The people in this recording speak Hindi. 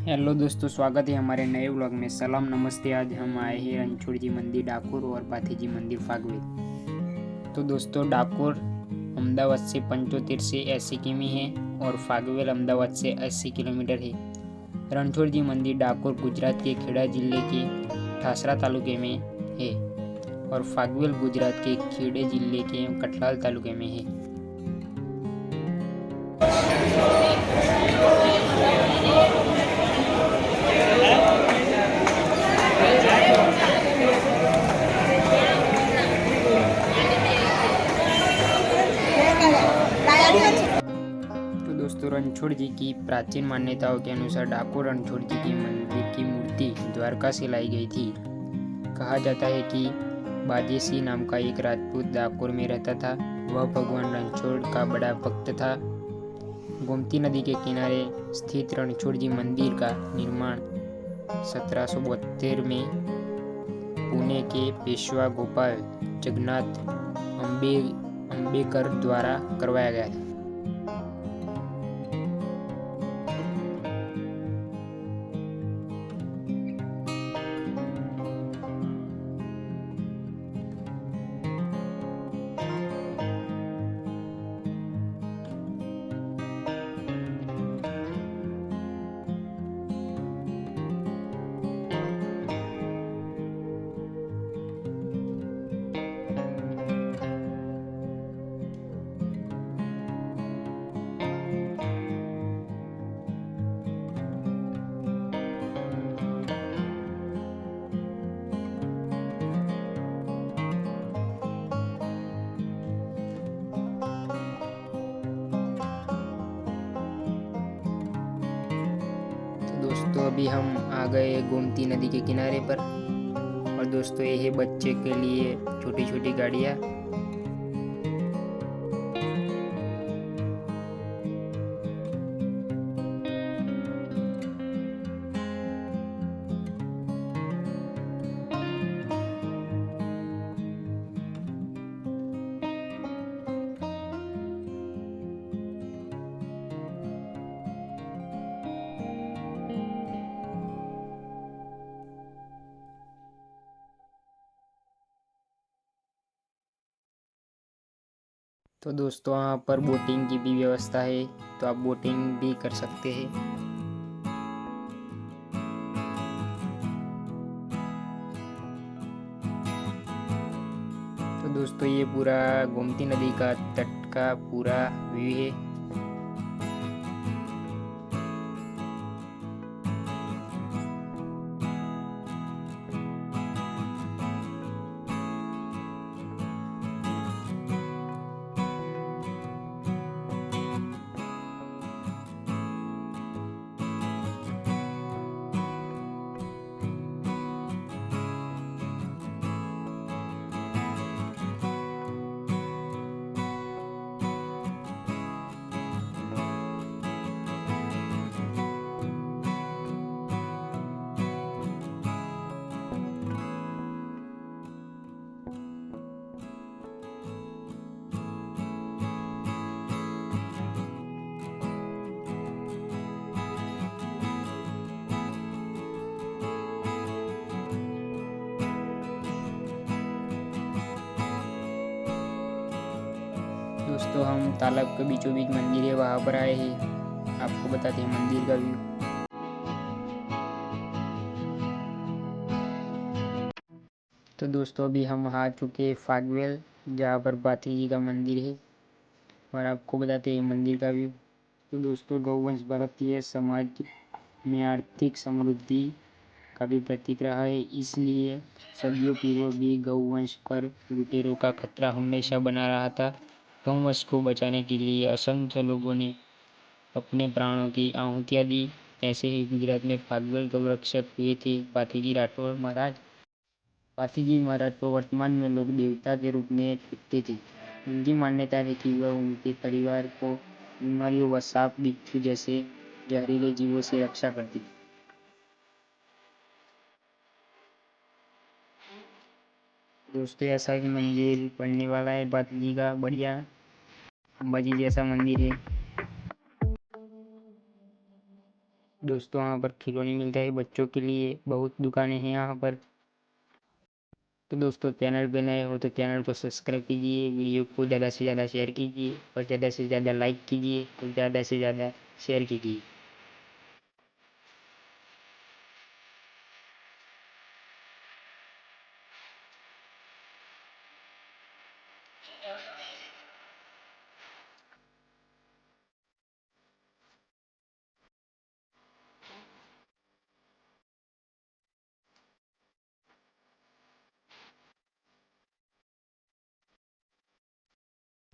हेलो दोस्तों, स्वागत है हमारे नए व्लॉग में। सलाम नमस्ते। आज हम आए हैं रणछोड़ जी मंदिर डाकोर और पाथी जी मंदिर फागवेल। तो दोस्तों, डाकोर अहमदाबाद से 75 से 80 किमी है और फागवेल अहमदाबाद से 80 किलोमीटर है। रणछोड़ जी मंदिर डाकोर गुजरात के खेड़ा जिले के ठासरा तालुके में है और फागवेल गुजरात के खेड़े जिले के कठलाल तालुके में है। तो दोस्तों, रणछोड़ जी की प्राचीन मान्यताओं के अनुसार डाकोर रणछोड़ जी की मंदिर की मूर्ति द्वारका से लाई गई थी। कहा जाता है कि बाजेसी नाम का एक राजपूत डाकोर में रहता था। वह भगवान रणछोड़ का बड़ा भक्त था। गोमती नदी के किनारे स्थित रणछोड़ जी मंदिर का निर्माण 1772 में पुणे के पेशवा गोपाल जगन्नाथ अंबेकर द्वारा करवाया गया था। दोस्तों, अभी हम आ गए गोमती नदी के किनारे पर। और दोस्तों, ये है बच्चे के लिए छोटी छोटी गाड़ियाँ। तो दोस्तों, यहाँ पर बोटिंग की भी व्यवस्था है, तो आप बोटिंग भी कर सकते हैं। तो दोस्तों, ये पूरा गोमती नदी का तट का पूरा व्यू है। दोस्तों, हम तालाब के बीचों बीच मंदिर है, वहाँ पर आए हैं। आपको बताते हैं मंदिर का व्यू। तो दोस्तों, अभी हम आ चुके हैं फागवेल, जहाँ पर पाथी जी का मंदिर है, और आपको बताते हैं मंदिर का व्यू। तो दोस्तों, गौवंश भारतीय समाज में आर्थिक समृद्धि का भी प्रतीक रहा है, इसलिए सदियों पूर्व भी गौवंश पर लुटेरों का खतरा हमेशा बना रहा था। गौवंश को बचाने के लिए असंख्य लोगों ने अपने प्राणों की आहुतियाँ दी। ऐसे ही गुजरात में फागवेल गौरक्षक हुए थे पाथीजी राठौर महाराज। पाथीजी महाराज को वर्तमान में लोग देवता के रूप में देखते थे। उनकी मान्यता है कि वह उनके परिवार को बीमारियों व सांप बिच्छू जैसे जहरीले जीवों से रक्षा करती थी। दोस्तों, ऐसा ही मंदिर पड़ने वाला है पाथीजी का, बढ़िया अंबाजी जैसा मंदिर है। दोस्तों यहाँ पर खिलौने मिलते हैं बच्चों के लिए, बहुत दुकानें हैं यहाँ पर। तो दोस्तों चैनल पे नए हो तो चैनल को सब्सक्राइब कीजिए, वीडियो को ज़्यादा से ज़्यादा शेयर कीजिए और ज़्यादा से ज़्यादा लाइक कीजिए और ज़्यादा से ज़्यादा शेयर कीजिए।